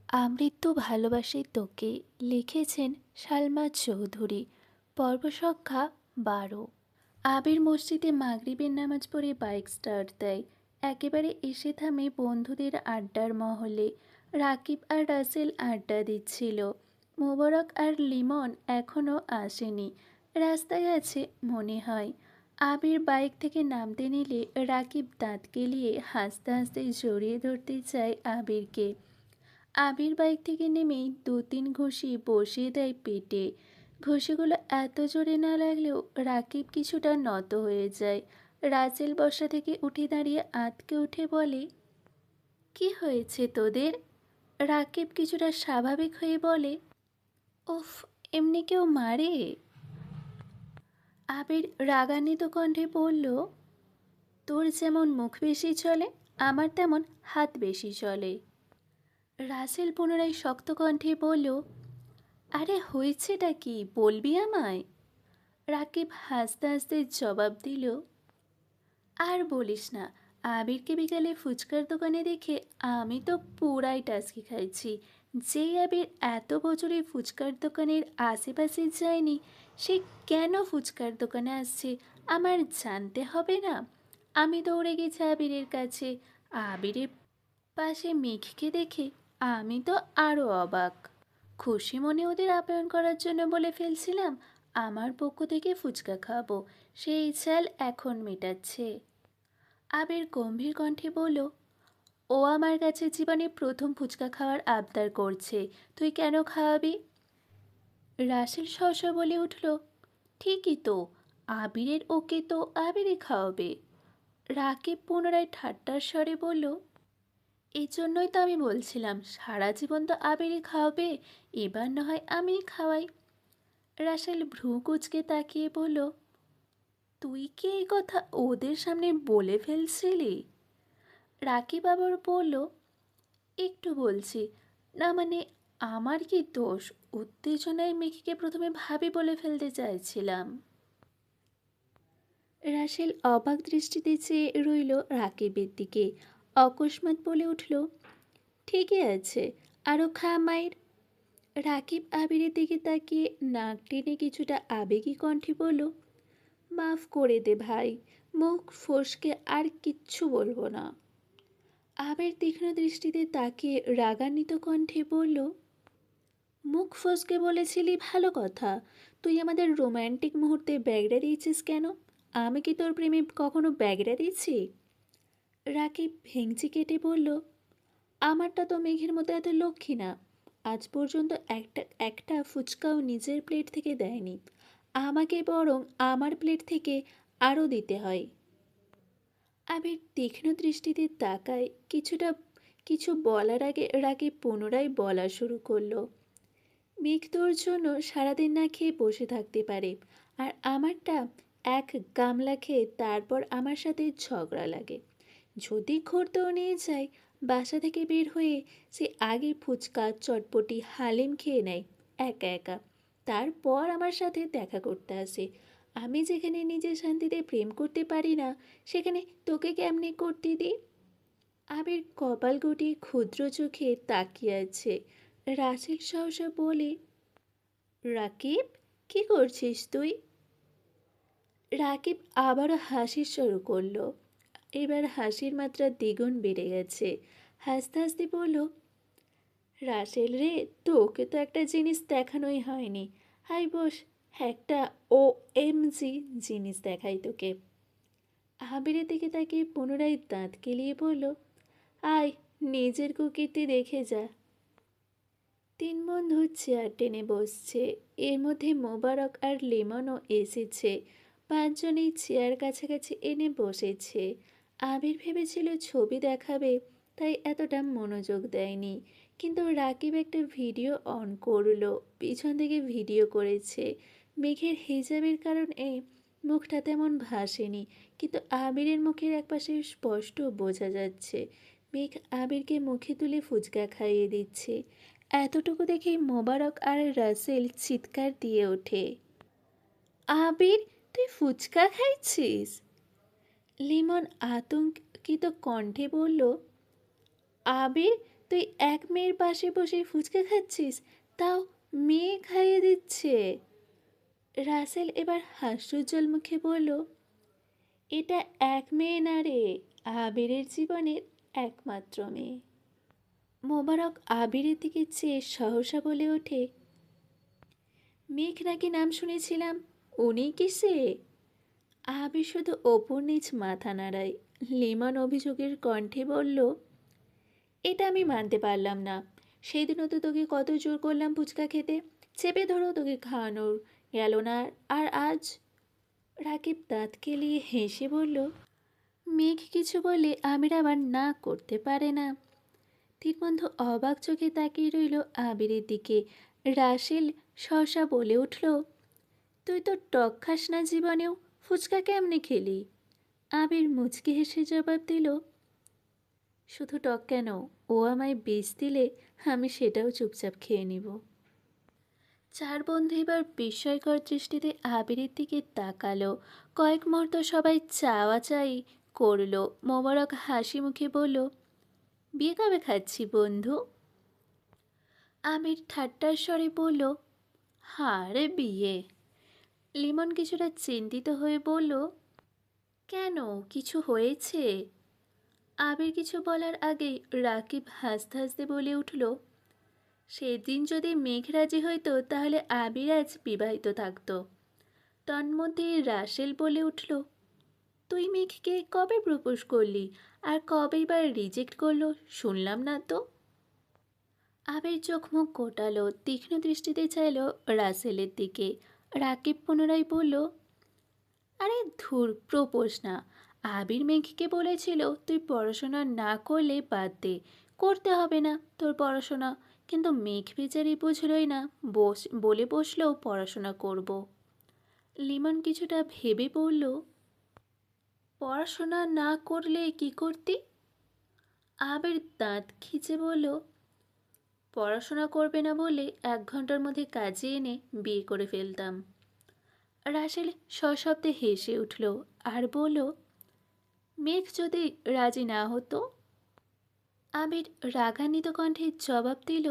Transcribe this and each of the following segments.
আমৃত্যু ভালোবাসি তোকে লিখেছেন সালমা চৌধুরী। পর্ব সংখ্যা 12। আবির মসজিদে মাগরিবের নামাজ পড়ে বাইক স্টার্ট দেয়। একেবারে এসে থামে বন্ধুদের আড্ডার মহলে। রাকিব আর রাসেল আড্ডা দিচ্ছিল। মোবারক আর লিমন এখনও আসেনি, রাস্তায় আছে মনে হয়। আবির বাইক থেকে নামতে নিলে রাকিব দাঁত কেলিয়ে হাসতে হাসতে জড়িয়ে ধরতে চায় আবিরকে। আবির বাইক থেকে নেমেই 2-3 ঘুষি বসিয়ে দেয় পেটে। ঘুষিগুলো এত জোরে না লাগলেও রাকিব কিছুটা নত হয়ে যায়। রাসেল বসা থেকে উঠে দাঁড়িয়ে আঁতকে উঠে বলে, কি হয়েছে তোদের? রাকিব কিছুটা স্বাভাবিক হয়ে বলে, উফ, এমনি কেউ মারে? আবির রাগান্বিত কণ্ঠে বলল, তোর যেমন মুখ বেশি চলে, আমার তেমন হাত বেশি চলে। রাসেল পুনরায় শক্ত কণ্ঠে বলল, আরে হয়েছেটা কি বলবি আমায়? রাকিব হাসতে হাসতে জবাব দিল, আর বলিস না, আবিরকে বিকালে ফুচকার দোকানে দেখে আমি তো পুরাই টাসকি খাইছি। যেই আবির এত বছরে ফুচকার দোকানের আশেপাশে যায়নি, সে কেন ফুচকার দোকানে আসছে আমার জানতে হবে না? আমি দৌড়ে গেছি আবিরের কাছে। আবিরের পাশে মেঘকে দেখে আমি তো আরও অবাক। খুশি মনে ওদের আপ্যায়ন করার জন্য বলে ফেলছিলাম আমার পক্ষ থেকে ফুচকা খাবো, সেই চাল এখন মেটাচ্ছে। আবির গম্ভীর কণ্ঠে বলল, ও আমার কাছে জীবনে প্রথম ফুচকা খাওয়ার আবদার করছে, তুই কেন খাওয়াবি? রাসেল সহসা বলে উঠল, ঠিকই তো, আবিরের ওকে তো আবিরই খাওয়াবে। রাকিব পুনরায় ঠাট্টার স্বরে বলল, এই জন্যই তো আমি বলছিলাম সারা জীবন তো আবিরই খাওয়াবে, এবার না হয় আমিই খাওয়াই। রাসেল ভ্রু কুঁচকে তাকিয়ে বলল, তুই কি এই কথা ওদের সামনে বলে ফেলছিলি? রাকিব আবার বলল, একটু বলছি না, মানে আমার কি দোষ? উত্তেজনায় মেঘিকে প্রথমে ভাবি বলে ফেলতে চাইছিলাম। রাসেল অবাক দৃষ্টিতে চেয়ে রইল রাকিবের দিকে। অকস্মাৎ বলে উঠল, ঠিকই আছে, আরও খা মায়ের। রাকিব আবিরের দিকে তাকিয়ে নাক টেনে কিছুটা আবেগী কণ্ঠে বলল, মাফ করে দে ভাই, মুখ ফসকে আর কিচ্ছু বলবো না। আবির তীক্ষ্ণ দৃষ্টিতে তাকিয়ে রাগান্বিত কণ্ঠে বলল, মুখ ফসকে বলেছিলি ভালো কথা, তুই আমাদের রোম্যান্টিক মুহূর্তে ব্যাগড়া দিয়েছিস কেন? আমি কি তোর প্রেমে কখনো ব্যাগড়া দিয়েছি? রাকিব ভেঙচি কেটে বলল, আমারটা তো মেঘের মতো এত লক্ষ্মী না, আজ পর্যন্ত একটা একটা ফুচকাও নিজের প্লেট থেকে দেয়নি, আমাকে বরং আমার প্লেট থেকে আরও দিতে হয়। আবির তীক্ষ্ণ দৃষ্টিতে তাকায়, কিছু বলার আগে রাকিব পুনরায় বলা শুরু করলো, মেঘ তোর জন্য সারাদিন না খেয়ে বসে থাকতে পারে, আর আমারটা এক গামলা খেয়ে তারপর আমার সাথে ঝগড়া লাগে। যদি ঘুরতেও নিয়ে যায়, বাসা থেকে বের হয়ে সে আগে ফুচকা চটপটি হালিম খেয়ে নেয় একা একা, তারপর আমার সাথে দেখা করতে আসে। আমি যেখানে নিজের শান্তিতে প্রেম করতে পারি না, সেখানে তোকে কেমনে করতে দিই? আবির কপাল গুটিয়ে ক্ষুদ্র চোখে তাকিয়ে আছে। রাসেল সহসা বলে, রাকিব, কি করছিস তুই? রাকিব আবারও হাসি শুরু করলো। এবার হাসির মাত্রা দ্বিগুণ বেড়ে গেছে। হাসতে হাসতে বলল, রাসেল রে, তোকে তো একটা জিনিস দেখানোই হয়নি। হাই বস, একটা OMG জিনিস দেখাই তোকে। আবিরের দিকে তাকিয়ে পুনরায় দাঁত কেলিয়ে বলল, আয়, নিজের কুকীর্তি দেখে যা। তিন বন্ধু চেয়ার টেনে বসছে। এর মধ্যে মোবারক আর লিমনও এসেছে। পাঁচজনেই চেয়ার কাছাকাছি এনে বসেছে। আবির ভেবেছিল ছবি দেখাবে, তাই এতটা মনোযোগ দেয়নি। কিন্তু রাকিব একটা ভিডিও অন করলো, পিছন থেকে ভিডিও করেছে। মেঘের হিজাবের কারণে মুখটা তেমন ভাসেনি, কিন্তু আবিরের মুখের একপাশে স্পষ্ট বোঝা যাচ্ছে মেঘ আবিরকে মুখে তুলে ফুচকা খাইয়ে দিচ্ছে। এতটুকু দেখেই মোবারক আর রাসেল চিৎকার দিয়ে ওঠে, আবির, তুই ফুচকা খাইছিস? লিমন আতঙ্কিত কণ্ঠে বলল, আবির, তুই এক মেয়ের পাশে বসে ফুচকা খাচ্ছিস, তাও মেয়ে খাইয়ে দিচ্ছে। রাসেল এবার হাস্যোজ্জ্বল মুখে বলল, এটা এক মেয়ে না রে, আবিরের জীবনের একমাত্র মেয়ে। মোবারক আবিরের দিকে চেয়ে সহসা বলে ওঠে, মেঘ নাকি নাম শুনেছিলাম, উনি কি সে? আবির শুধু ওপর নিচ মাথা নাড়ায়। লিমন অভিযোগের কণ্ঠে বলল, এটা আমি মানতে পারলাম না। সেদিনও তো তোকে কত জোর করলাম ফুচকা খেতে, চেপে ধরো তোকে খাওয়ানোর গেল না। আর আজ? রাকিব দাঁত কেলিয়ে হেসে বলল, মেঘ কিছু বলে আমির আবার না করতে পারে না। দীপবন্ধু অবাক চোখে তাকিয়ে রইল আবিরের দিকে। রাসেল সহসা বলে উঠল, তুই তো টক খাস না জীবনেও, ফুচকা কেমনে খেলি? আবির মুচকি হেসে জবাব দিল, শুধু টক কেন, ও আমায় বিষ দিলে আমি সেটাও চুপচাপ খেয়ে নিব। চার বন্ধু এবার বিস্ময়কর দৃষ্টিতে আবিরের দিকে তাকালো। কয়েক মুহূর্ত সবাই চাওয়া চাই করলো। মোবারক হাসি মুখে বলল, বিয়ে কবে খাচ্ছি বন্ধু? আবির ঠাট্টার স্বরে বলল, হারে বিয়ে। লিমন কিছুটা চিন্তিত হয়ে বলল, কেন, কিছু হয়েছে? আবির কিছু বলার আগেই রাকিব হাসতে হাসতে বলে উঠল, সেদিন যদি মেঘ রাজি হইতো তাহলে আবির আজ বিবাহিত থাকতো। তন্মধ্যে রাসেল বলে উঠল, তুই মেঘকে কবে প্রপোজ করলি, আর কবেই বা রিজেক্ট করলো শুনলাম না তো। আবির চোখ মুখ গোটালো, তীক্ষ্ণ দৃষ্টিতে চাইল রাসেলের দিকে। রাকিব পুনরায় বলল, আরে ধুর, প্রপোজ না। আবির মেঘকে বলেছিল তুই পড়াশোনা না করলে বাদ দে, করতে হবে না তোর পড়াশোনা। কিন্তু মেঘ বেচারি বুঝলই না, বলে বসলেও পড়াশোনা করব। লিমন কিছুটা ভেবে বলল, পড়াশোনা না করলে কি করতি? আবির দাঁত খিচে বলল, পড়াশোনা করবে না বলে 1 ঘন্টার মধ্যে কাজে এনে বিয়ে করে ফেলতাম। রাসেল সশব্দে হেসে উঠল আর বলল, মেঘ যদি রাজি না হতো? আবির রাগান্বিত কণ্ঠে জবাব দিল,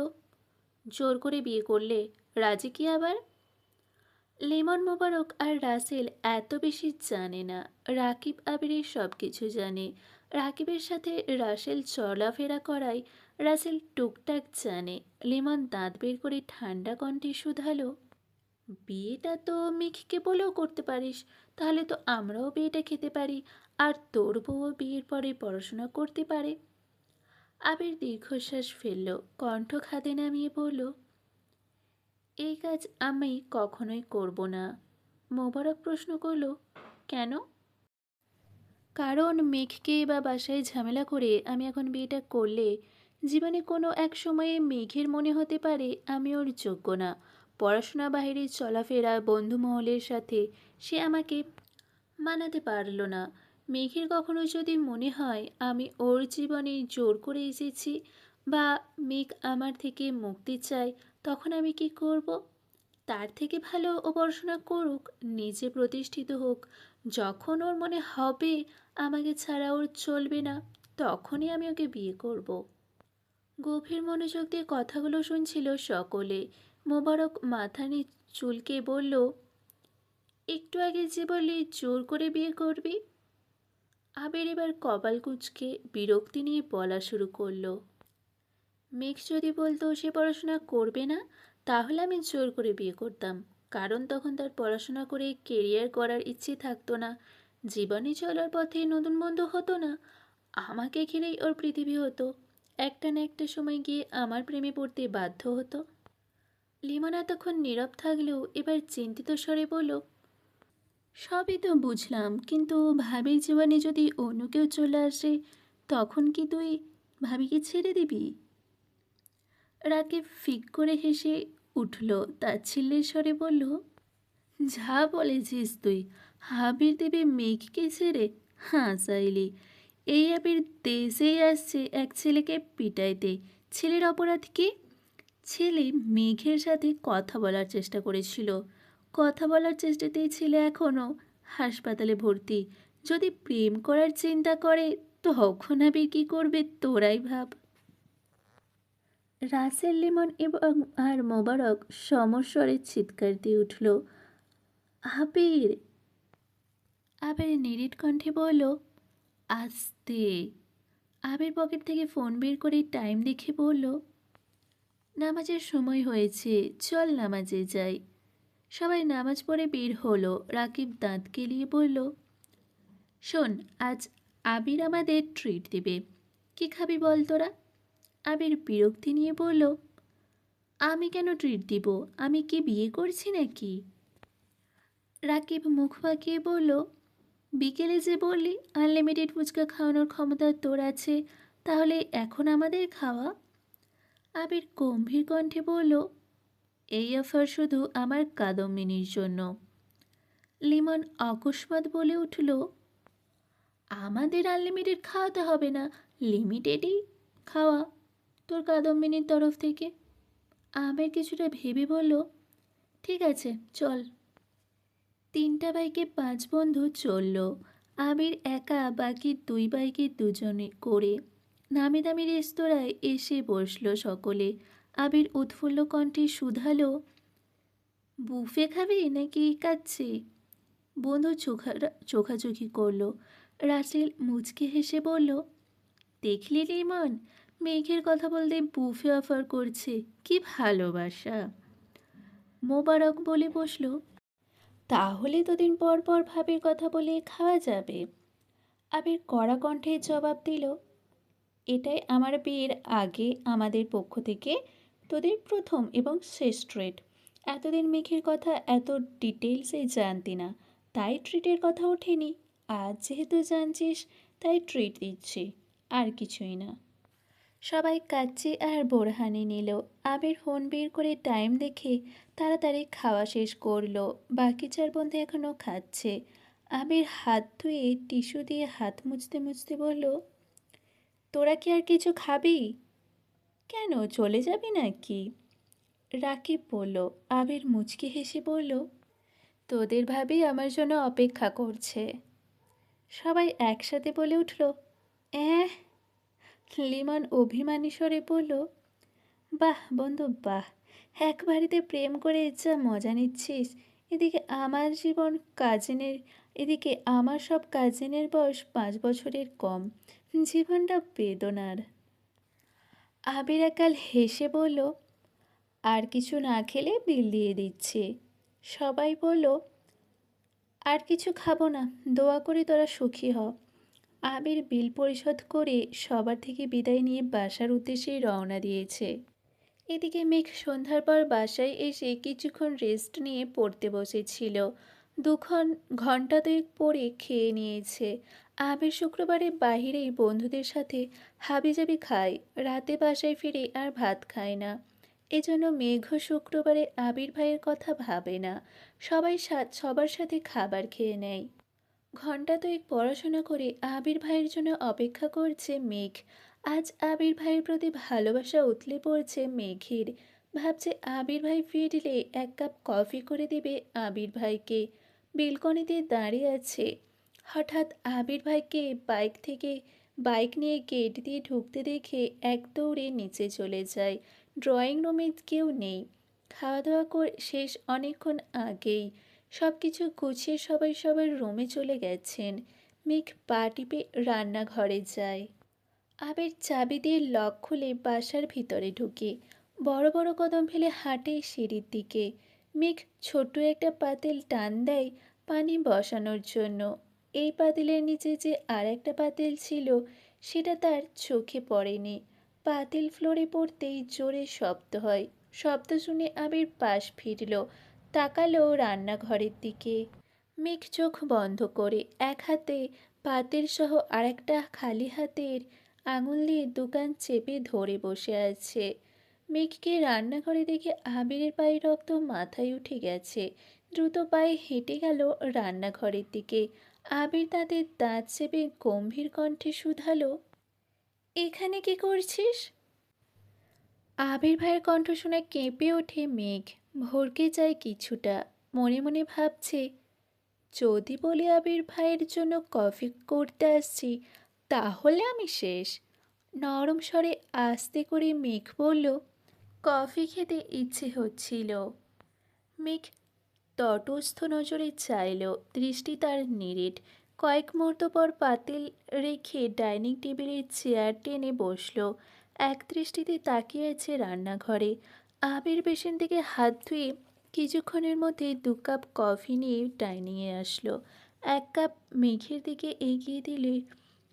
জোর করে বিয়ে করলে রাজি কি আবার? লেমন মোবারক আর রাসেল এত বেশি জানে না। রাকিব আবিরের সব কিছু জানে। রাকিবের সাথে রাসেল চলাফেরা করায় রাসেল টুকটাক জানে। লেমন দাঁত বের করে ঠান্ডা কণ্ঠে শুধালো, বিয়েটা তো মেঘকে বলেও করতে পারিস, তাহলে তো আমরাও বিয়েটা খেতে পারি, আর তোর বউও বিয়ের পরে পড়াশোনা করতে পারে। আবির দীর্ঘশ্বাস ফেলল, কণ্ঠ খাদে নামিয়ে বলল, এই কাজ আমি কখনোই করব না। মোবারক প্রশ্ন করল, কেন? কারণ মেঘকে বা বাসায় ঝামেলা করে আমি এখন বিয়েটা করলে জীবনে কোনো এক সময়ে মেঘের মনে হতে পারে আমি ওর যোগ্য না। পড়াশোনা, বাইরে চলাফেরা, বন্ধু মহলের সাথে সে আমাকে মানাতে পারল না। মেঘের কখনো যদি মনে হয় আমি ওর জীবনে জোর করে এসেছি, বা মেঘ আমার থেকে মুক্তি চায়, তখন আমি কি করব? তার থেকে ভালো ও পড়াশোনা করুক, নিজে প্রতিষ্ঠিত হোক। যখন ওর মনে হবে আমাকে ছাড়া ওর চলবে না, তখনই আমি ওকে বিয়ে করব। গভীর মনোযোগ দিয়ে কথাগুলো শুনছিল সকলে। মোবারক মাথা চুলকে বলল, একটু আগে যে বললি জোর করে বিয়ে করবি। আবির এবার কপাল কুঁচকে বিরক্তি নিয়ে বলা শুরু করলো, মেঘ যদি বলতো সে পড়াশোনা করবে না, তাহলে আমি জোর করে বিয়ে করতাম। কারণ তখন তার পড়াশোনা করে কেরিয়ার করার ইচ্ছে থাকতো না, জীবনে চলার পথে নতুন বন্ধু হতো না, আমাকে ঘিরেই ওর পৃথিবী হতো। একটা না একটা সময় গিয়ে আমার প্রেমে পড়তে বাধ্য হতো। লিমন এতক্ষণ নীরব থাকলেও এবার চিন্তিত স্বরে বলল, সবই তো বুঝলাম, কিন্তু ভাবির জীবনে যদি অন্য কেউ চলে আসে, তখন কি তুই ভাবিকে ছেড়ে দিবি? রাকিব ফিক করে হেসে উঠল, তাচ্ছিল্যের স্বরে বলল, যা বলেছিস তুই, হাবির দেবে মেঘকে ছেড়ে? হাঁ চাইলি, এই আবির দেশেই আসছে এক ছেলেকে পিটাইতে। ছেলের অপরাধ কি? ছেলে মেঘের সাথে কথা বলার চেষ্টা করেছিল, কথা বলার চেষ্টাতেই ছেলে এখনও হাসপাতালে ভর্তি। যদি প্রেম করার চিন্তা করে, তখন আবির কী করবে তোরাই ভাব। রাসেল, লিমন এবং আর মোবারক সমস্বরে চিৎকার দিয়ে উঠল, আবির! আবির নিরিট কণ্ঠে বলল, আস্তে। আবির পকেট থেকে ফোন বের করে টাইম দেখে বলল, নামাজের সময় হয়েছে, চল নামাজে যাই। সবাই নামাজ পড়ে বের হলো। রাকিব দাঁত কেলিয়ে বলল, শোন, আজ আবির আমাদের ট্রিট দিবে। কি খাবি বল তোরা? আবির বিরক্তি নিয়ে বলল, আমি কেন ট্রিট দিব? আমি কি বিয়ে করছি নাকি? রাকিব মুখ বাঁকিয়ে বলল, বিকেলে যে বললি আনলিমিটেড ফুচকা খাওয়ানোর ক্ষমতা তোর আছে, তাহলে এখন আমাদের খাওয়া। আবির গম্ভীর কণ্ঠে বলল, এই অফার শুধু আমার কাদম্বিনীর জন্য। লিমন অকস্মাৎ বলে উঠল, আমাদের আনলিমিটেড খাওয়াতে হবে না, লিমিটেডই খাওয়া তোর কাদম্বিনীর তরফ থেকে। আবির কিছুটা ভেবে বলল, ঠিক আছে চল। 3টা বাইকে 5 বন্ধু চলল। আবির একা, বাকি 2 বাইকে দুজনে করে নামি দামি রেস্তোরাঁয় এসে বসলো সকলে। আবির উৎফুল্ল কণ্ঠে শুধালো, বুফে খাবি নাকি কাচ্ছি? বন্ধু চোখাচোখি করলো। রাসেল মুচকে হেসে বলল, দেখলি রিমন, মেঘের কথা বলতে বুফে অফার করছে, কি ভালোবাসা। মোবারক বলে বসলো, তাহলে তো দিন পর পর ভাবির কথা বলে খাওয়া যাবে। আবির কড়া কণ্ঠে জবাব দিল, এটাই আমার বিয়ের আগে আমাদের পক্ষ থেকে তোদের প্রথম এবং শেষ ট্রিট। এতদিন মেঘের কথা এত ডিটেলসে জানতি না, তাই ট্রিটের কথা ওঠেনি। আজ যেহেতু জানছিস, তাই ট্রিট দিচ্ছি, আর কিছুই না। সবাই কাচ্চি আর বোরহানি নিল। আবির ফোন বের করে টাইম দেখে তাড়াতাড়ি খাওয়া শেষ করলো। বাকি 4 বন্ধু এখনও খাচ্ছে। আবির হাত ধুয়ে টিস্যু দিয়ে হাত মুছতে মুছতে বলল, তোরা কি আর কিছু খাবি? কেন, চলে যাবি নাকি? রাকিব বলল। আবির মুচকি হেসে বলল, তোদের ভাবি আমার জন্য অপেক্ষা করছে। সবাই একসাথে বলে উঠল, অ্যাঁ। লিমন অভিমানী স্বরে বলল, বাহ বন্ধু বাহ, এক বাড়িতে প্রেম করে যা মজা নিচ্ছিস, এদিকে আমার জীবন কাজিনের এদিকে আমার সব কাজিনের বয়স 5 বছরের কম, জীবনটা বেদনার। আবির একাল হেসে বলল, আর কিছু না খেলে বিল দিয়ে দিচ্ছে। সবাই বলল, আর কিছু খাবো না, দোয়া করি তোরা সুখী হ। আবির বিল পরিশোধ করে সবার থেকে বিদায় নিয়ে বাসার উদ্দেশ্যে রওনা দিয়েছে। এদিকে মেঘ সন্ধ্যার পর বাসায় এসে কিছুক্ষণ রেস্ট নিয়ে পড়তে বসেছিল। 2 ঘন্টা 2 পরে খেয়ে নিয়েছে। আবির শুক্রবারে বাহিরেই বন্ধুদের সাথে হাবিজাবি খায়, রাতে বাসায় ফিরে আর ভাত খায় না। এজন্য মেঘ শুক্রবারে আবির ভাইয়ের কথা ভাবে না, সবার সাথে খাবার খেয়ে নেয়। ঘন্টা 2 পড়াশোনা করে আবির ভাইয়ের জন্য অপেক্ষা করছে মেঘ। আজ আবির ভাইয়ের প্রতি ভালোবাসা উতলে পড়ছে মেঘের। ভাবছে আবির ভাই ফিরলে 1 কাপ কফি করে দেবে আবির ভাইকে। বেলকনিতে দাঁড়িয়ে আছে। হঠাৎ আবির ভাইকে বাইক নিয়ে গেট দিয়ে ঢুকতে দেখে এক দৌড়ে নিচে চলে যায়। ড্রয়িং রুমে কেউ নেই। খাওয়া দাওয়া শেষ অনেকক্ষণ আগেই। সব কিছু গুছিয়ে সবাই সবার রুমে চলে গেছেন। মেঘ পা টিপে রান্নাঘরে যায়। আবির চাবি দিয়ে লক খুলে বাসার ভিতরে ঢুকে বড় বড় কদম ফেলে হাঁটে সিঁড়ির দিকে। মেঘ ছোট্ট একটা পাতিল টান দেয় পানি বসানোর জন্য। এই পাতিলের নিচে যে আর একটা পাতিল ছিল, সেটা তার চোখে পড়েনি। পাতিল ফ্লোরে পড়তেই জোরে শব্দ হয়। শব্দ শুনে আবির পাশ ফিরল, তাকালো রান্নাঘরের দিকে। মেঘ চোখ বন্ধ করে এক হাতে পাতিল সহ আরেকটা খালি হাতের আঙুল দিয়ে দোকান চেপে ধরে বসে আছে। মেঘকে রান্নাঘরে দেখে আবিরের পায়ের রক্ত মাথায় উঠে গেছে। দ্রুত পায়ে হেঁটে গেল রান্নাঘরের দিকে। আবির তাদের দাঁত চেপে গম্ভীর কণ্ঠে শুধালো, এখানে কি করছিস? আবির ভাইয়ের কণ্ঠ শুনে কেঁপে ওঠে মেঘ। ভরকে যায় কিছুটা। মনে মনে ভাবছে, যদি বলি আবির ভাইয়ের জন্য কফি করতে আসছি, তাহলে আমি শেষ। নরম স্বরে আস্তে করে মেঘ বলল, কফি খেতে ইচ্ছে হচ্ছিল। মেঘ তটস্থ নজরে চাইল, দৃষ্টি তার নিরেট। কয়েক মুহূর্ত পর পাতিল রেখে ডাইনিং টেবিলের চেয়ার টেনে বসল। এক দৃষ্টিতে তাকিয়ে আছে রান্নাঘরে। আবির বেসিন থেকে হাত ধুয়ে কিছুক্ষণের মধ্যে 2 কাপ কফি নিয়ে ডাইনিংয়ে আসলো। 1 কাপ মেঘের দিকে এগিয়ে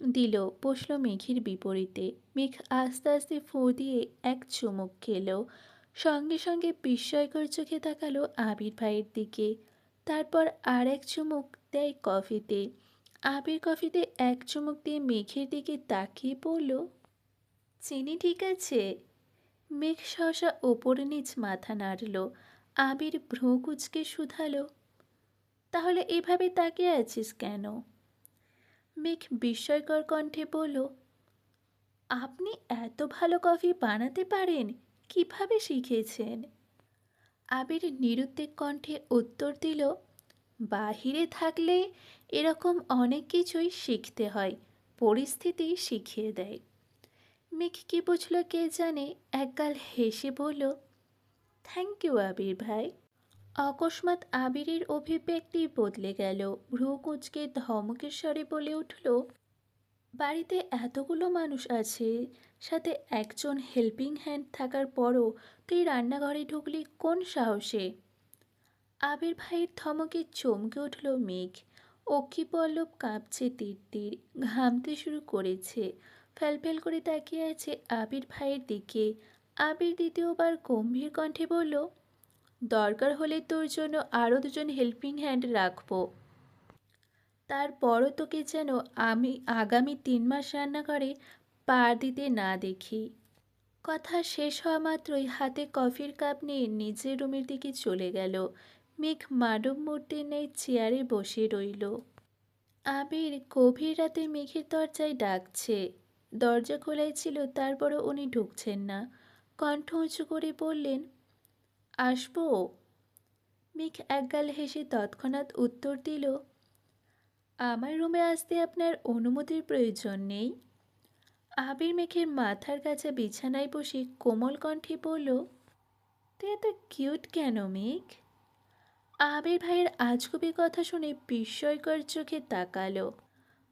দিল, বসল মেঘের বিপরীতে। মেঘ আস্তে আস্তে ফু দিয়ে এক চুমুক খেলো। সঙ্গে সঙ্গে বিস্ময়কর চোখে তাকালো আবির ভাইয়ের দিকে। তারপর আর এক চুমুক দেয় কফিতে। আবির কফিতে এক চুমুক দিয়ে মেঘের দিকে তাকিয়ে বলল, চিনি ঠিক আছে? মেঘ সহসা ওপর নিচ মাথা নাড়ল। আবির ভ্রু কুঁচকে শুধালো, তাহলে এভাবে তাকিয়ে আছিস কেন? মেঘ বিস্ময়কর কণ্ঠে বলল, আপনি এত ভালো কফি বানাতে পারেন, কিভাবে শিখেছেন? আবির নিরুদ্বেগ কণ্ঠে উত্তর দিল, বাহিরে থাকলে এরকম অনেক কিছুই শিখতে হয়, পরিস্থিতি শিখিয়ে দেয়। মেঘ কি বুঝল কে জানে, একগাল হেসে বলল, থ্যাংক ইউ আবির ভাই। অকস্মাৎ আবিরের অভিব্যক্তি বদলে গেল। ভ্রু কুঁচকে ধমকের স্বরে বলে উঠল, বাড়িতে এতগুলো মানুষ আছে, সাথে একজন হেল্পিং হ্যান্ড থাকার পরও তুই রান্নাঘরে ঢুকলি কোন সাহসে? আবির ভাইয়ের ধমকে চমকে উঠল মেঘ। অক্ষিপল্লব কাঁপছে তীর তীর, ঘামতে শুরু করেছে। ফ্যালফ্যাল করে তাকিয়ে আছে আবির ভাইয়ের দিকে। আবির দ্বিতীয়বার গম্ভীর কণ্ঠে বলল, দরকার হলে তোর জন্য আরও 2জন হেল্পিং হ্যান্ড রাখবো, তারপরও তোকে যেন আমি আগামী 3 মাস রান্নাঘরে পা দিতে না দেখি। কথা শেষ হওয়া মাত্রই হাতে কফির কাপ নিয়ে নিজের রুমের দিকে চলে গেল। মেঘ মানব মূর্তির ন্যায় চেয়ারে বসে রইল। আবির গভীর রাতে মেঘের দরজায় ডাকছে। দরজা খোলাই ছিল, তারপরও উনি ঢুকছেন না। কণ্ঠ উঁচু করে বললেন, আসবো? মেঘ একগাল হেসে তৎক্ষণাৎ উত্তর দিল, আমার রুমে আসতে আপনার অনুমতির প্রয়োজন নেই। আবির মেঘের মাথার কাছে বিছানায় বসে কোমল কণ্ঠে বলল, তুই এত কিউট কেন মেঘ? আবির ভাইয়ের আজগুবি কথা শুনে বিস্ময়কর চোখে তাকালো।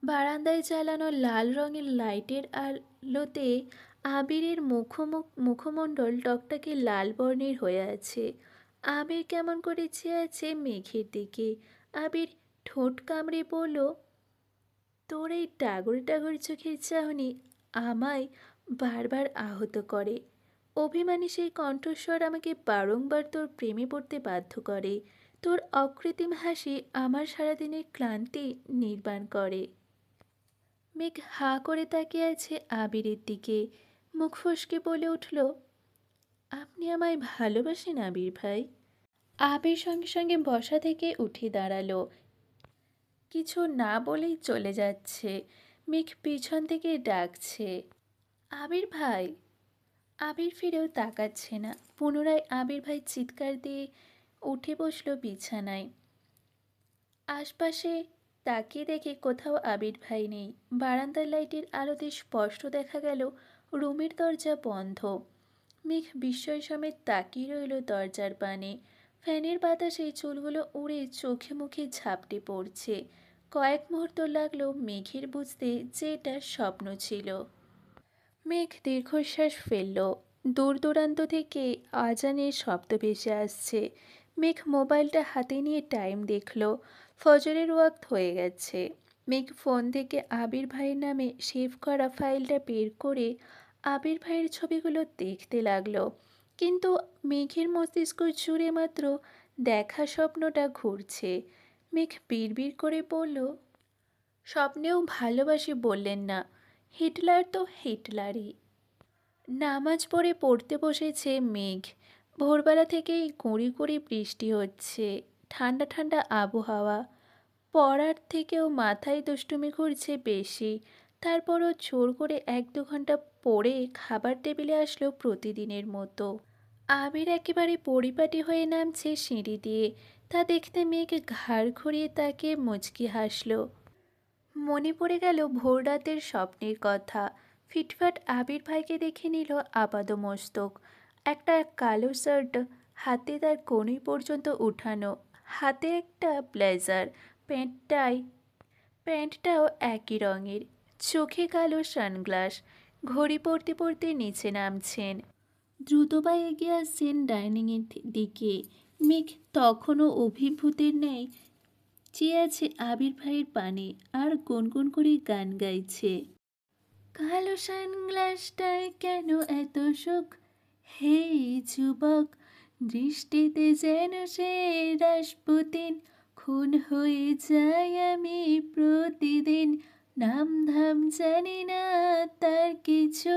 বারান্দায় জ্বালানো লাল রঙের লাইটের আলোতে আবিরের মুখমণ্ডল টকটকে লাল বর্ণের হয়ে আছে। আবির কেমন করে চেয়ে আছে মেঘের দিকে। আবির ঠোঁট কামড়ে বলল, তোর এই টাগর টাগর চোখের চাহনি আমায় বারবার আহত করে। অভিমানী সেই কণ্ঠস্বর আমাকে বারংবার তোর প্রেমে পড়তে বাধ্য করে। তোর অকৃত্রিম হাসি আমার সারাদিনের ক্লান্তি নির্বাণ করে। মেঘ হাঁ করে তাকিয়ে আছে আবিরের দিকে। মুখ ফসকে বলে উঠল, আপনি আমায় ভালোবাসেন আবির ভাই? আবির সঙ্গে সঙ্গে বসা থেকে উঠে দাঁড়ালো। কিছু না বলেই চলে যাচ্ছে। মেঘ পিছন থেকে ডাকছে, আবির ভাই। আবির ফিরেও তাকাচ্ছে না। পুনরায় আবির ভাই চিৎকার দিয়ে উঠে বসল বিছানায়। আশপাশে তাকিয়ে দেখে কোথাও আবির ভাই নেই। বারান্দার লাইটের আলোতে স্পষ্ট দেখা গেল রুমের দরজা বন্ধ। মেঘ বিস্ময় সমেত তাকিয়ে রইল দরজার পানে। ফ্যানের বাতাসে চুলগুলো উড়ে চোখে মুখে ঝাপটে পড়ছে। কয়েক মুহূর্ত লাগলো মেঘের বুঝতে যে এটা স্বপ্ন ছিল। মেঘ দীর্ঘশ্বাস ফেলল। দূর দূরান্ত থেকে আজানের শব্দ ভেসে আসছে। মেঘ মোবাইলটা হাতে নিয়ে টাইম দেখল। ফজরের ওয়াক্ত হয়ে গেছে। মেঘ ফোন থেকে আবির ভাইয়ের নামে সেভ করা ফাইলটা বের করে আবির ভাইয়ের ছবিগুলো দেখতে লাগলো। কিন্তু মেঘের মস্তিষ্ক জুড়ে মাত্র দেখা স্বপ্নটা ঘুরছে। মেঘ বিড়বিড় করে বলল, স্বপ্নেও ভালোবাসি বললেন না, হিটলার তো হিটলারই। নামাজ পড়তে বসেছে মেঘ। ভোরবেলা থেকেই গুঁড়ি গুঁড়ি বৃষ্টি হচ্ছে। ঠান্ডা ঠান্ডা আবহাওয়া। পড়ার থেকেও মাথায় দুষ্টুমি ঘুরছে বেশি। তারপরও জোর করে 1-2 ঘন্টা পড়ে খাবার টেবিলে আসলো প্রতিদিনের মতো। আবির একেবারে পরিপাটি হয়ে নামছে সিঁড়ি দিয়ে। তা দেখতে মেঘ ঘাড় ঘুরিয়ে তাকিয়ে মুচকি হাসল। মনে পড়ে গেল ভোররাতের স্বপ্নের কথা। ফিটফাট আবির ভাইকে দেখে নিল আপাদমস্তক। একটা কালো শার্ট হাতে তার কনুই পর্যন্ত উঠানো, হাতে একটা ব্লেজার, প্যান্টটাও একই রঙের, চোখে কালো সানগ্লাস। ঘড়ি পড়তে পড়তে নিচে নামছেন, দ্রুত পায়ে এগিয়ে আসছেন ডাইনিংয়ের দিকে। মেঘ তখনও অভিভূতের ন্যায় চেয়ে আছে আবির ভাইয়ের পানে আর গুনগুন করে গান গাইছে। কালো সানগ্লাসটায় কেন এত সুখ, হে যুবক, দৃষ্টিতে যেন সে রাসপুতিন, খুন হয়ে যায় আমি প্রতিদিন, নাম ধাম জানি না তার কিছু,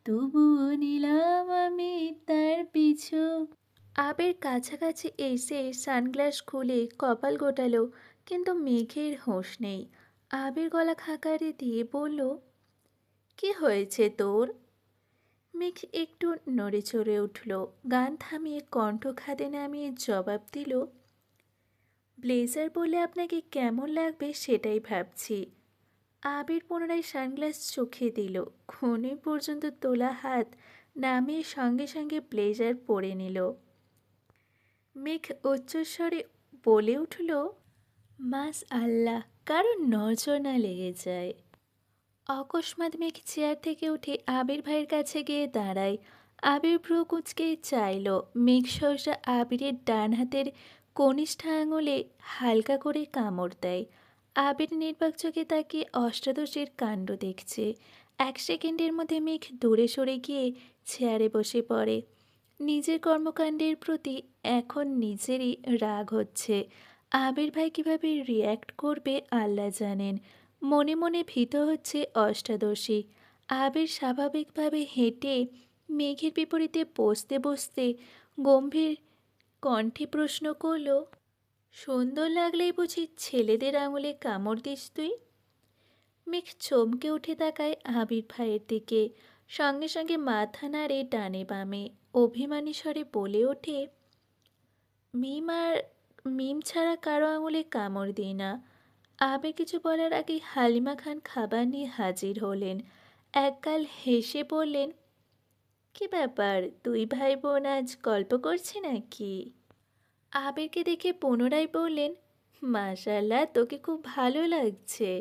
তবুও নিলাম আমি তার পিছু। আবির কাছাকাছি এসে সানগ্লাস খুলে কপাল গোটালো, কিন্তু মেঘের হোঁশ নেই। আবির গলা খাকারি দিয়ে বলল, কি হয়েছে তোর? মেঘ একটু নড়ে চড়ে উঠল, গান থামিয়ে কণ্ঠ খাদে নামিয়ে জবাব দিল, ব্লেজার বলে আপনাকে কেমন লাগবে সেটাই ভাবছি। আবির পুনরায় সানগ্লাস চোখে দিল, কোণে পর্যন্ত তোলা হাত নামিয়ে সঙ্গে সঙ্গে ব্লেজার পরে নিল। মেঘ উচ্চস্বরে বলে উঠল, মাস আল্লাহ, কারণ নজর না লেগে যায়। অকস্মাৎ মেঘ চেয়ার থেকে উঠে আবির ভাইয়ের কাছে গিয়ে দাঁড়ায়। আবির ভ্রু কুঁচকে চাইল। মেঘ সহসা আবিরের ডান হাতের কনিষ্ঠ আঙুলে হালকা করে কামড় দেয়। আবির নির্বাক চোখে তাকিয়ে অষ্টাদশীর কাণ্ড দেখছে। 1 সেকেন্ডের মধ্যে মেঘ দূরে সরে গিয়ে চেয়ারে বসে পড়ে। নিজের কর্মকাণ্ডের প্রতি এখন নিজেরই রাগ হচ্ছে। আবির ভাই কিভাবে রিয়্যাক্ট করবে আল্লাহ জানেন। মনে মনে ভীত হচ্ছে অষ্টাদশী। আবির স্বাভাবিকভাবে হেঁটে মেঘের বিপরীতে বসতে বসতে গম্ভীর কণ্ঠে প্রশ্ন করল, সুন্দর লাগলেই বুঝি ছেলেদের আঙুলে কামড় দিস তুই? মেঘ চমকে উঠে তাকায় আবির ভাইয়ের দিকে, সঙ্গে সঙ্গে মাথা নাড়ে ডানে বামে, অভিমানী স্বরে বলে ওঠে, মিম আর মিম ছাড়া কারো আঙুলে কামড় দিই না। আবির কিছু বলার আগে হালিমা খান খাবার নিয়ে হাজির হলেন। একগাল হেসে বললেন, কি ব্যাপার, দুই ভাই বোন আজ গল্প করছে নাকি? আবিরকে দেখে পুনরায় বললেন, মাশাল্লাহ, তোকে খুব ভালো লাগছে।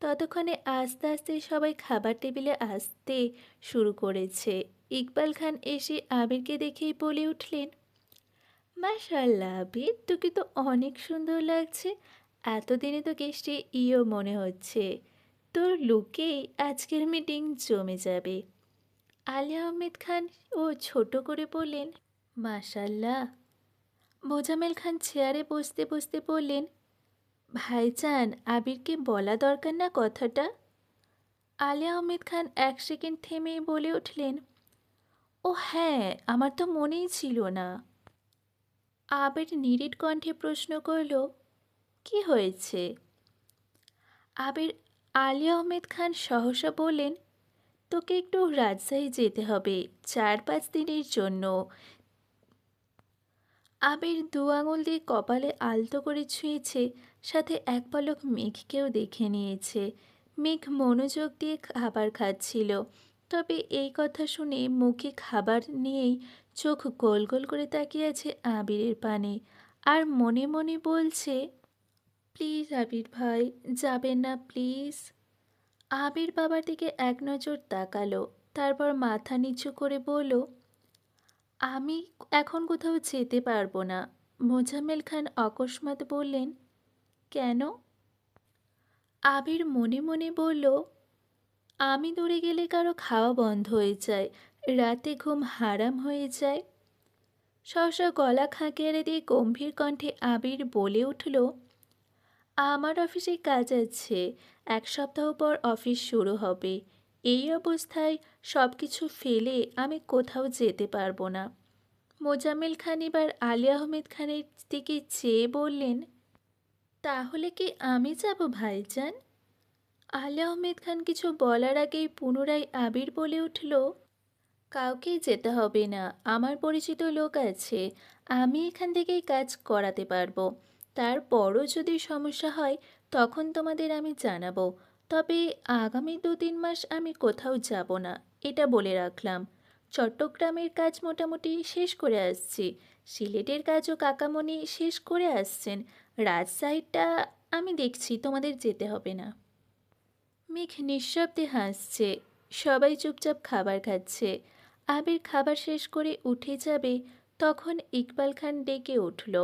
ততক্ষণে আস্তে আস্তে সবাই খাবার টেবিলে আসতে শুরু করেছে। ইকবাল খান এসে আবিরকে দেখেই বলে উঠলেন, মাশাল্লাহ আবির, তোকে তো অনেক সুন্দর লাগছে। এতদিনে তোকে সে ইও মনে হচ্ছে। তোর লুকেই আজকের মিটিং জমে যাবে। আলী আহমেদ খান ও ছোট করে বললেন, মাশাল্লাহ। মোজাম্মেল খান চেয়ারে বসতে বসতে বললেন, ভাইজান, আবিরকে বলা দরকার না কথাটা? আলী আহমেদ খান 1 সেকেন্ড থেমেই বলে উঠলেন, ও হ্যাঁ, আমার তো মনেই ছিল না। আবির নিরিট কণ্ঠে প্রশ্ন করল, কি হয়েছে? আবির আলী আহমেদ খান সহসা বললেন, তোকে একটু রাজশাহী যেতে হবে 4-5 দিনের জন্য। আবির 2 আঙুল দিয়ে কপালে আলতো করে ছুঁয়েছে, সাথে এক পলক মেঘকেও দেখে নিয়েছে। মেঘ মনোযোগ দিয়ে খাবার খাচ্ছিল, তবে এই কথা শুনে মুখে খাবার নিয়েই চোখ গোল গোল করে তাকিয়ে আছে আবিরের পানে, আর মনে মনে বলছে, প্লিজ আবির ভাই, যাবেন না প্লিজ। আবির বাবার দিকে এক নজর তাকালো, তারপর মাথা নিচু করে বলল, আমি এখন কোথাও যেতে পারবো না। মোজাম্মেল খান অকস্মাৎ বললেন, কেন? আবির মনে মনে বলল, আমি দূরে গেলে কারো খাওয়া বন্ধ হয়ে যায়, রাতে ঘুম হারাম হয়ে যায়। সহসা গলা খাঁকিয়ে দিয়ে গম্ভীর কণ্ঠে আবির বলে উঠল, আমার অফিসে কাজ আছে, 1 সপ্তাহ পর অফিস শুরু হবে। এই অবস্থায় সব কিছু ফেলে আমি কোথাও যেতে পারবো না। মোজাম্মেল খান এবার আলী আহমেদ খানের দিকে চেয়ে বললেন, তাহলে কি আমি যাব ভাইজান? আলী আহমেদ খান কিছু বলার আগেই পুনরায় আবির বলে উঠল, কাউকেই যেতে হবে না, আমার পরিচিত লোক আছে, আমি এখান থেকেই কাজ করাতে পারবো। তারপরও যদি সমস্যা হয় তখন তোমাদের আমি জানাবো। তবে আগামী 2-3 মাস আমি কোথাও যাব না, এটা বলে রাখলাম। চট্টগ্রামের কাজ মোটামুটি শেষ করে আসছি, সিলেটের কাজও কাকামণি শেষ করে আসছেন, রাজশাহীটা আমি দেখছি, তোমাদের যেতে হবে না। মেঘ নিঃশব্দে হাসছে। সবাই চুপচাপ খাবার খাচ্ছে। আবির খাবার শেষ করে উঠে যাবে, তখন ইকবাল খান ডেকে উঠল।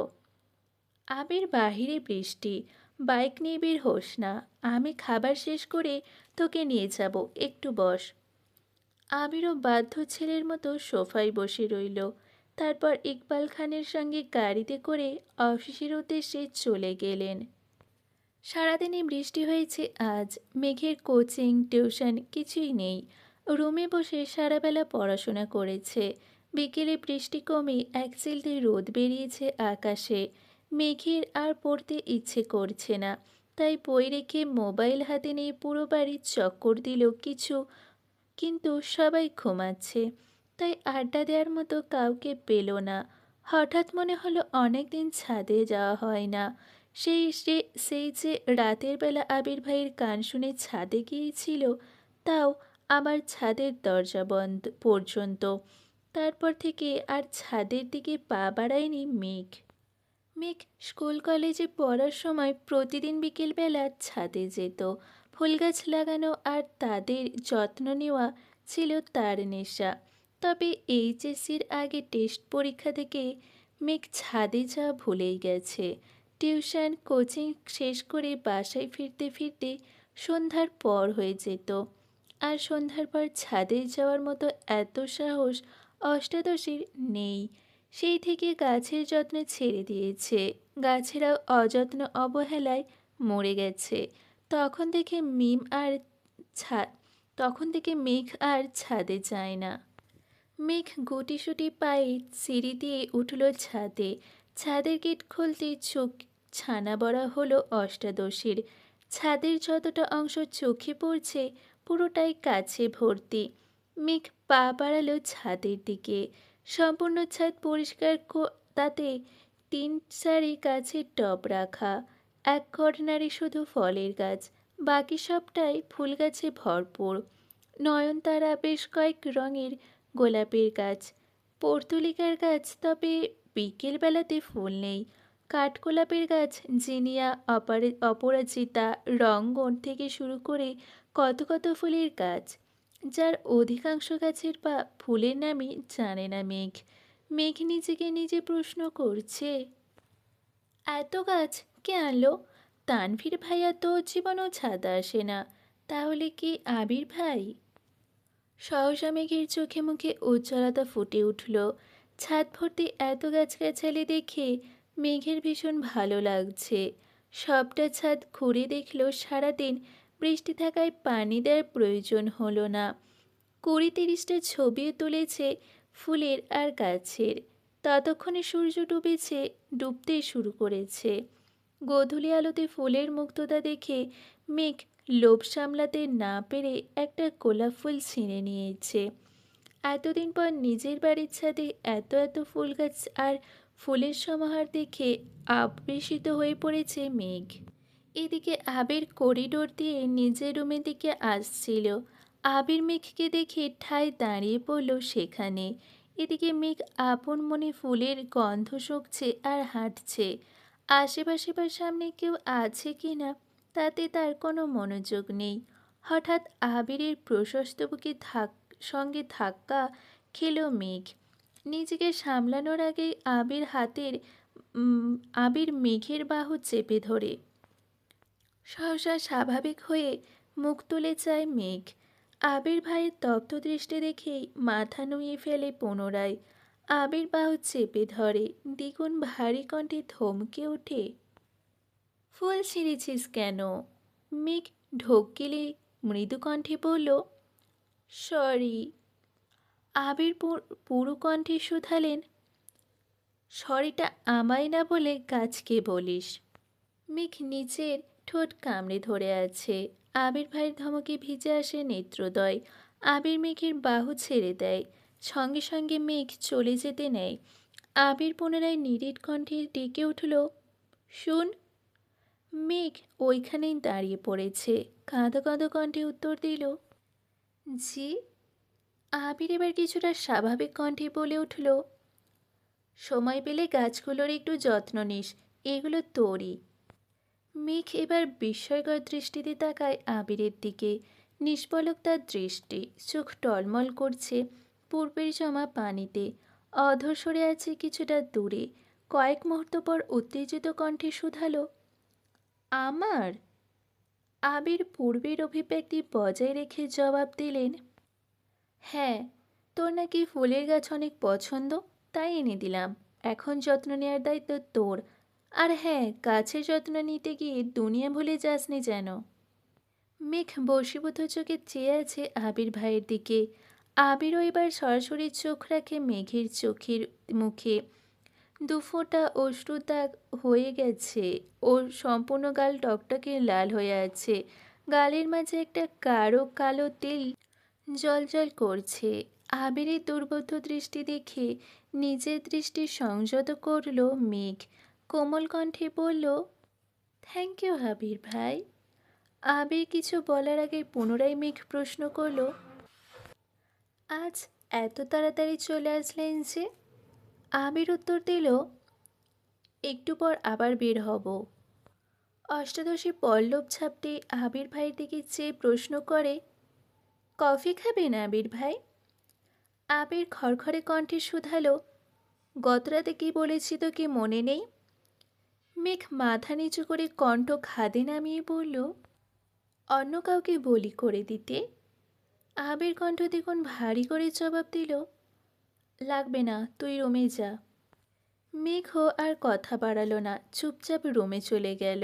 আবির, বাহিরে বৃষ্টি, বাইক নিয়ে বের হোস না, আমি খাবার শেষ করে তোকে নিয়ে যাব, একটু বস। আবিরও বাধ্য ছেলের মতো সোফায় বসে রইল। তারপর ইকবাল খানের সঙ্গে গাড়িতে করে অফিসের উদ্দেশ্যে চলে গেলেন। সারাদিনই বৃষ্টি হয়েছে আজ। মেঘের কোচিং টিউশন কিছুই নেই। রুমে বসে সারাবেলা পড়াশোনা করেছে। বিকেলে বৃষ্টি কমে এক চিলতে রোদ বেরিয়েছে আকাশে। মেঘের আর পড়তে ইচ্ছে করছে না, তাই বই রেখে মোবাইল হাতে নিয়ে পুরো বাড়ি চক্কর দিল কিছু, কিন্তু সবাই ঘুমাচ্ছে, তাই আড্ডা দেওয়ার মতো কাউকে পেল না। হঠাৎ মনে হলো অনেক দিন ছাদে যাওয়া হয় না। সেই যে রাতের বেলা আবির ভাইয়ের গান শুনে ছাদে গিয়েছিল, তাও আবার ছাদের দরজা বন্ধ পর্যন্ত। তারপর থেকে আর ছাদের দিকে পা বাড়ায়নি মেঘ। মেঘ স্কুল কলেজে পড়ার সময় প্রতিদিন বিকেলবেলা ছাদে যেত। ফুল গাছ লাগানো আর তাদের যত্ন নেওয়া ছিল তার নেশা। তবে এইচএসসির আগে টেস্ট পরীক্ষা থেকে মেঘ ছাদে যাওয়া ভুলেই গেছে। টিউশন কোচিং শেষ করে বাসায় ফিরতে ফিরতে সন্ধ্যার পর হয়ে যেত। আর সন্ধ্যার পর ছাদে যাওয়ার মতো এত সাহস অষ্টাদশীর নেই। সেই থেকে গাছের যত্ন ছেড়ে দিয়েছে। গাছেরাও অযত্ন অবহেলায় মরে গেছে। তখন থেকে মিম আর ছা তখন থেকে মেঘ আর ছাদে যায় না। মেঘ গুটিসুটি পায়ে সিঁড়ি দিয়ে উঠল ছাদে। ছাদের গেট খুলতে চোখ ছানা বড়া হলো অষ্টাদশীর। ছাদের যতটা অংশ চোখে পড়ছে পুরোটাই কাছে ভর্তি। মেঘ পা বাড়ালো ছাদের দিকে। সম্পূর্ণ ছাদ পরিষ্কার, তাতে 3-4 গাছের টব রাখা। এক কর্নারে শুধু ফলের গাছ, বাকি সবটাই ফুল গাছে ভরপুর। নয়নতারা, বেশ কয়েক রঙের গোলাপের গাছ, পর্তুলিকার গাছ, তবে বিকেল বেলাতে ফুল নেই। কাঠগোলাপের গাছ, জিনিয়া, অপরাজিতা, রঙ্গন থেকে শুরু করে কত কত ফুলের গাছ, যার অধিকাংশ গাছের বা ফুলের নামই জানে না মেঘ। মেঘ নিজেকে নিজে প্রশ্ন করছে, এত গাছ কে আনলো? তানভীর ভাইয়া তো জীবনও ছাদে আসে না, তাহলে কি আবির ভাই? সহসা মেঘের চোখে মুখে উজ্জ্বলতা ফুটে উঠল। ছাদ ভর্তি এত গাছগাছালি দেখে মেঘের ভীষণ ভালো লাগছে। সবটা ছাদ ঘুরে দেখল, সারাদিন বৃষ্টি থাকায় পানি দেওয়ার প্রয়োজন হলো না। 20-30টা ছবিও তুলেছে ফুলের আর গাছের। ততক্ষণে সূর্য ডুবতে শুরু করেছে। গোধূলি আলোতে ফুলের মুগ্ধতা দেখে মেঘ লোভ সামলাতে না পেরে একটা গোলাপ ফুল ছিঁড়ে নিয়েছে। এতদিন পর নিজের বাড়ির ছাদে এত এত ফুল গাছ আর ফুলের সমাহার দেখে আবেশিত হয়ে পড়েছে মেঘ। এদিকে আবির করিডোর দিয়ে নিজের রুমের দিকে আসছিল। আবির মেঘকে দেখে ঠায় দাঁড়িয়ে পড়ল সেখানে। এদিকে মেঘ আপন মনে ফুলের গন্ধ শুঁকছে আর হাঁটছে। আশেপাশে বা সামনে কেউ আছে কি না তাতে তার কোনো মনোযোগ নেই। হঠাৎ আবিরের প্রশস্ত বুকে সঙ্গে ধাক্কা খেল মেঘ। নিজেকে সামলানোর আগেই আবির মেঘের বাহু চেপে ধরে। সহসা স্বাভাবিক হয়ে মুখ তুলে চায় মেঘ। আবির ভাইয়ের তপ্ত দৃষ্টি দেখেই মাথা নুইয়ে ফেলে পুনরায়। আবির বাহু চেপে ধরে, দ্বিগুণ ভারী কণ্ঠে ধমকে ওঠে, ফুল ছিঁড়েছিস কেন? মেঘ ঢোক গিলে মৃদু কণ্ঠে বলল, সরি। আবির পুরু কণ্ঠে শুধালেন, সরিটা আমায় না বলে গাছকে বলিস? মেঘ নিচের ঠোঁট কামড়ে ধরে আছে। আবির ভাইয়ের ধমকে ভিজে আসে নেত্রদয়। আবির মেঘের বাহু ছেড়ে দেয়, সঙ্গে সঙ্গে মেঘ চলে যেতে নেয়। আবির পুনরায় নিরেট কণ্ঠে ডেকে উঠল, শুন। মেঘ ওইখানেই দাঁড়িয়ে পড়েছে, কাঁদো কাঁদো কণ্ঠে উত্তর দিল, জি। আবির এবার কিছুটা স্বাভাবিক কণ্ঠে বলে উঠল, সময় পেলে গাছগুলোর একটু যত্ন নিস, এগুলো তোরই। মেঘ এবার বিস্ময়কর দৃষ্টিতে তাকায় আবিরের দিকে। নিষ্পলক তার দৃষ্টি, চোখ টলমল করছে পূর্বের জমা পানিতে। অধর সরে আছে কিছুটা দূরে। কয়েক মুহূর্ত পর উত্তেজিত কণ্ঠে শুধালো, আমার? আবির পূর্বের অভিব্যক্তি বজায় রেখে জবাব দিলেন, হ্যাঁ, তোর নাকি ফুলের গাছ অনেক পছন্দ, তাই এনে দিলাম। এখন যত্ন নেওয়ার দায়িত্ব তোর। আর হ্যাঁ, গাছের যত্ন নিতে গিয়ে দুনিয়া ভুলে যাসনি যেন। মেঘ বশীভূত চোখে চেয়ে আছে আবির ভাইয়ের দিকে। আবিরও এবার সরাসরি চোখ রাখে মেঘের চোখের মুখে। দুফোঁটা অশ্রুর দাগ হয়ে গেছে। ওর সম্পূর্ণ গাল টকটকে লাল হয়ে আছে। গালের মাঝে একটা গাঢ় কালো তিল জ্বলজ্বল করছে। আবিরের দুর্বোধ্য দৃষ্টি দেখে নিজের দৃষ্টি সংযত করল মেঘ। কোমল কণ্ঠে বলল, থ্যাংক ইউ আবির ভাই। আবির কিছু বলার আগে পুনরায় মেঘ প্রশ্ন করল, আজ এত তাড়াতাড়ি চলে আসলেন যে? আবির উত্তর দিল, একটু পর আবার বের হব। অষ্টাদশী পল্লব ছাপতে আবির ভাইয়ের দিকে চেয়ে প্রশ্ন করে, কফি খাবেন আবির ভাই? আবির খড়খড়ে কণ্ঠে শুধালো, গতরাতে কি বলেছি তো কি মনে নেই? মেঘ মাথা নিচু করে কণ্ঠ খাদে নামিয়ে বলল, অন্য কাউকে বলি করে দিতে। আবির কণ্ঠ দ্বিগুণ ভারী করে জবাব দিল, লাগবে না, তুই রুমে যা। মেঘ আর কথা বাড়ালো না, চুপচাপ রুমে চলে গেল।